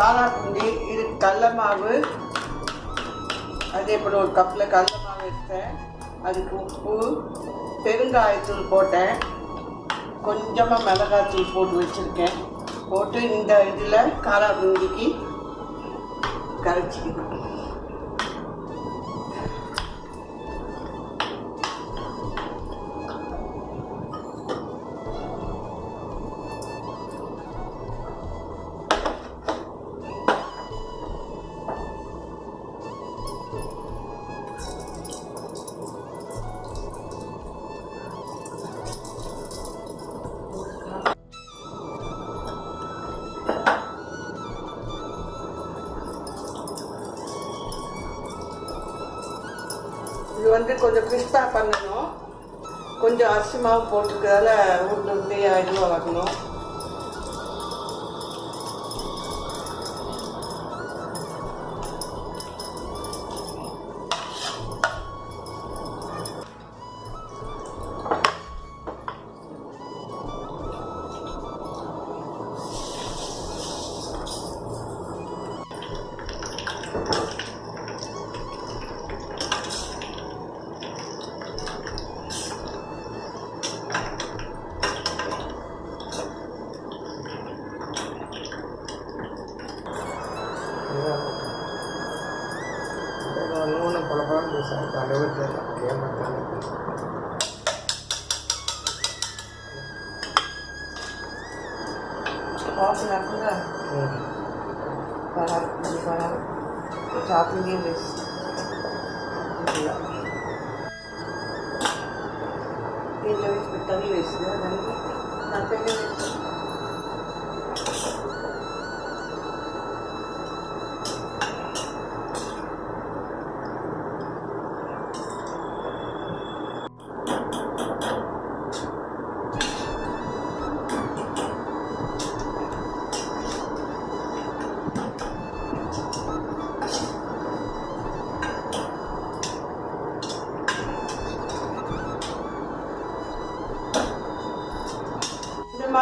காரா பூந்தி, இது கடல மாவு. அதே போல் ஒரு கப்பில் கடல மாவு எடுத்தேன். அதுக்கு உப்பு, பெருங்காயத்தூள் போட்டேன், கொஞ்சமாக மிளகாத்தூள் போட்டு வச்சுருக்கேன். போட்டு இந்த இதில் காரா பூந்திக்கு கரைச்சிக்கணும். இது வந்து கொஞ்சம் கிறிஸ்பாக பண்ணணும். கொஞ்சம் அரிசி மாவு போட்டுக்கிறதால உருண்டை உருண்டையாக இதுவாக வரணும். நூனை பழப்பழம் பேசுகிறேன் தலைவர் ஏமாத்தாங்க. வாசனாக்குங்க சாப்பிட்டே பேசு. வீட்டில் வச்சு தண்ணி வேசுது. நான் தண்ணி வேசு.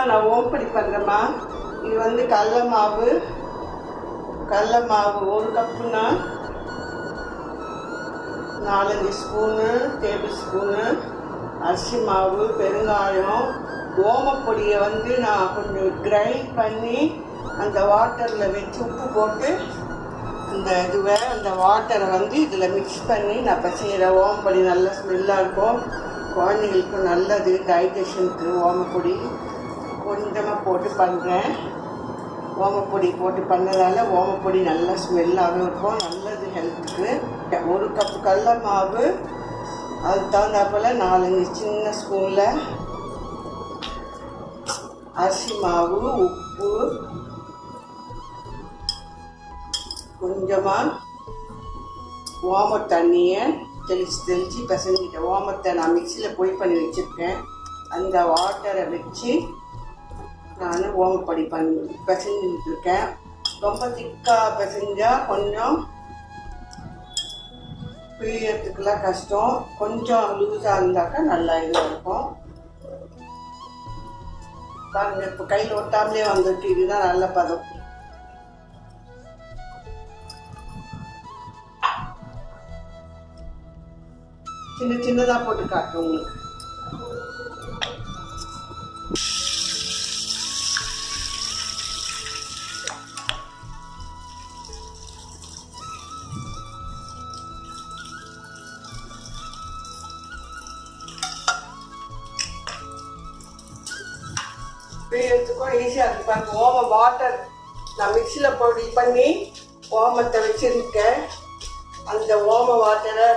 நான் ஓம்படி பண்ணுறேம்மா. இது வந்து கடல மாவு 1 கப்புன்னா 4-5 ஸ்பூனு டேபிள் ஸ்பூனு அரிசி மாவு, பெருங்காயம், ஓமப்பொடியை வந்து நான் கொஞ்சம் கிரைண்ட் பண்ணி அந்த வாட்டரில் வச்சு உப்பு போட்டு அந்த வாட்டரை வந்து இதில் மிக்ஸ் பண்ணி நான் பிசைகிறேன். ஓமப்பொடி நல்ல ஸ்மெல்லாக இருக்கும், குழந்தைங்களுக்கு நல்லது, டைஜஷனுக்கு. ஓமப்பொடி கொஞ்சமாக போட்டு பண்ணுறேன். ஓமப்பொடி போட்டு பண்ணதால் ஓமப்பொடி நல்ல ஸ்மெல்லாகவும் இருக்கும், நல்லது ஹெல்த்துக்கு. 1 கப்பு கடல மாவு, அதுக்கு தகுந்தாப்பில் 4-5 சின்ன ஸ்பூனில் அரிசி மாவு, உப்பு, கொஞ்சமாக ஓம தண்ணியை தெளித்து பிசைஞ்சிட்டேன். ஓமத்தை நான் மிக்சியில் பொடி பண்ணி வச்சுருக்கேன். அந்த வாட்டரை வச்சு நான் ஓமப்பொடி பிசைஞ்சிட்டு இருக்கேன். ரொம்ப திக்காக பிசைஞ்சால் கொஞ்சம் பிழியறதுக்குலாம் கஷ்டம். கொஞ்சம் லூஸாக இருந்தாக்கா நல்லா இதாக இருக்கும். பாருங்க, இப்போ கையில் ஒட்டாமலே வந்துட்டு. இதுதான் நல்ல பதம். சின்னதாக போட்டு காட்டுறேன் உங்களுக்கு. பிழியறதுக்கும் ஈஸியாக இருக்கு. பாருங்க, ஓம வாட்டர் நான் மிக்சியில் பொடி பண்ணி ஓமத்தை வச்சுருக்கேன். அந்த ஓம வாட்டரை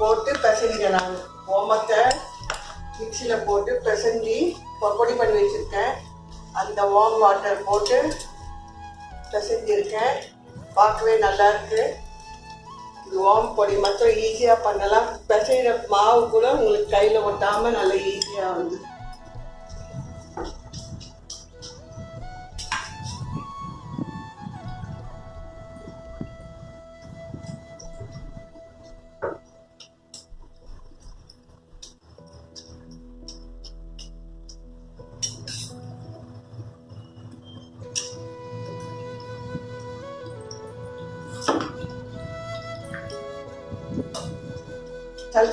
போட்டு பிசைஞ்சேன். நான் ஓமத்தை மிக்சியில் போட்டு பிசைஞ்சி பொடி பண்ணி வச்சுருக்கேன். அந்த ஓம வாட்டர் போட்டு பிசைஞ்சிருக்கேன். பார்க்கவே நல்லாயிருக்கு. இது ஓம பொடி மட்டும் ஈஸியாக பண்ணலாம். பிசைகிற மாவு கூட உங்களுக்கு கையில் ஒட்டாமல் நல்லா ஈஸியாக வந்து.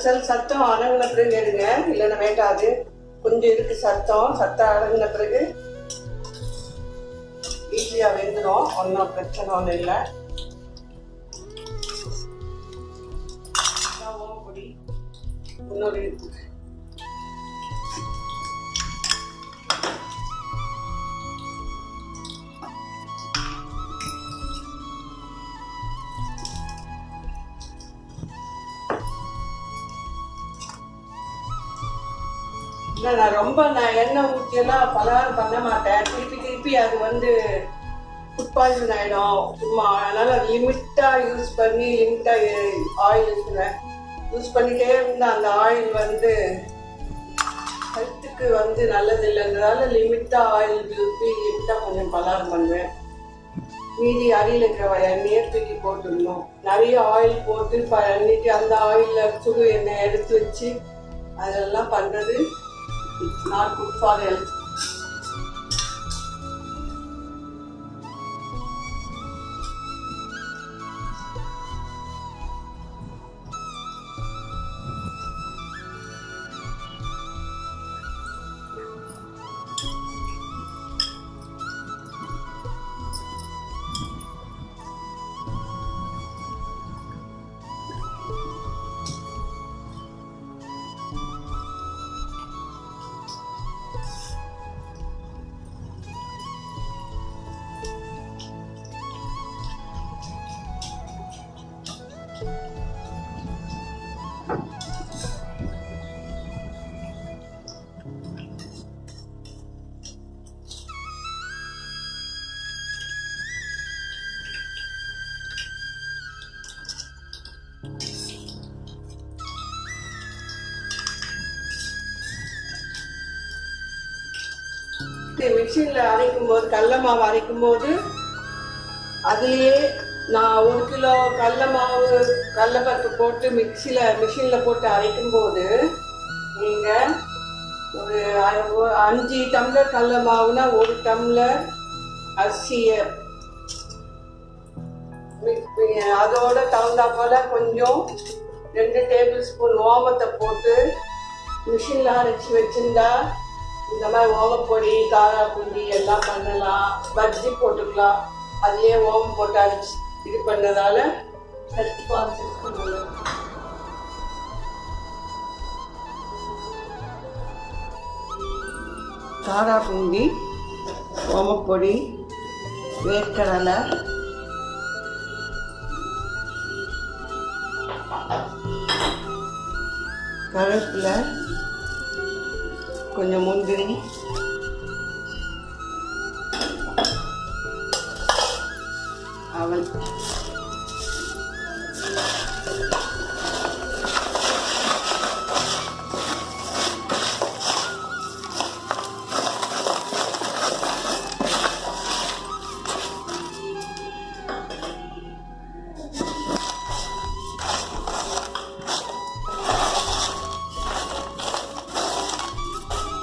சல் சத்தம் அடங்கின பிறகு எடுங்க, இல்லைன்னா வேண்டாது. கொஞ்சம் இருக்கு சத்தம் அடங்கின பிறகு ஈஸியாக வெந்துடும். ஒன்றும் பிரச்சனை ஒன்றும் இல்லை. ஓமப்பொடி இன்னொரு இல்லை, நான் எண்ணெய் ஊற்றியெல்லாம் பலகாரம் பண்ண மாட்டேன். திருப்பி அது வந்து ஃபுட் பாய்சன் ஆகிடும் சும்மா. அதனால் லிமிட்டாக யூஸ் பண்ணி ஆயில் யூஸ் பண்ணிகிட்டே இருந்தால் அந்த ஆயில் வந்து ஹெல்த்துக்கு வந்து நல்லது இல்லைன்றதால லிமிட்டாக ஆயில் ஊற்றி லிமிட்டாக கொஞ்சம் பலகாரம் பண்ணுவேன். மீதி அடியில் இருக்கிற எண்ணெயை தூக்கி போட்டுடணும். நிறைய ஆயில் போட்டு பண்ணிட்டு அந்த ஆயிலில் சுடு எண்ணெய் எடுத்து வச்சு அதெல்லாம் பண்ணுறது it's not good for health. மிக்சியில் அரைக்கும்போது கடல மாவு அரைக்கும்போது அதுலேயே நான் 1 கிலோ கடல மாவு கடலப்பருப்பு போட்டு மிஷினில் போட்டு அரைக்கும்போது நீங்கள் ஒரு 5 டம்ளர் கடல மாவுனா 1 டம்ளர் அரிசியை அதோட தகுந்தா போல் கொஞ்சம் 2 டேபிள் ஸ்பூன் ஓமத்தை போட்டு மிஷினில் அரைச்சி வச்சுருந்தா இந்த மாதிரி ஓமப்பொடி காரா பூந்தி எல்லாம் பண்ணலாம். பஜ்ஜி போட்டுக்கலாம். அதுலேயே ஓமம் போட்டு அரைச்சி இது பண்ணதால ஹெல்த் கான்சியஸ் பண்ணலாம். காரா பூந்தி, ஓமப்பொடி, வேர்க்கடலை, கருவேப்பிலை, கொஞ்சம் முந்திரி, அவல்,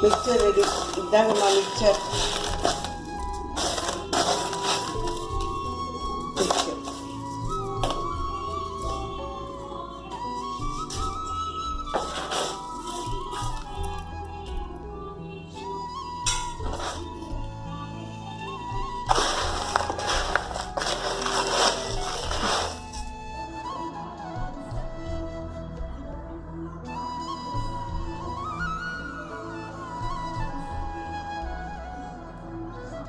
மிக்சர் ரெடி. இதாங்கம்மா மிக்சர்.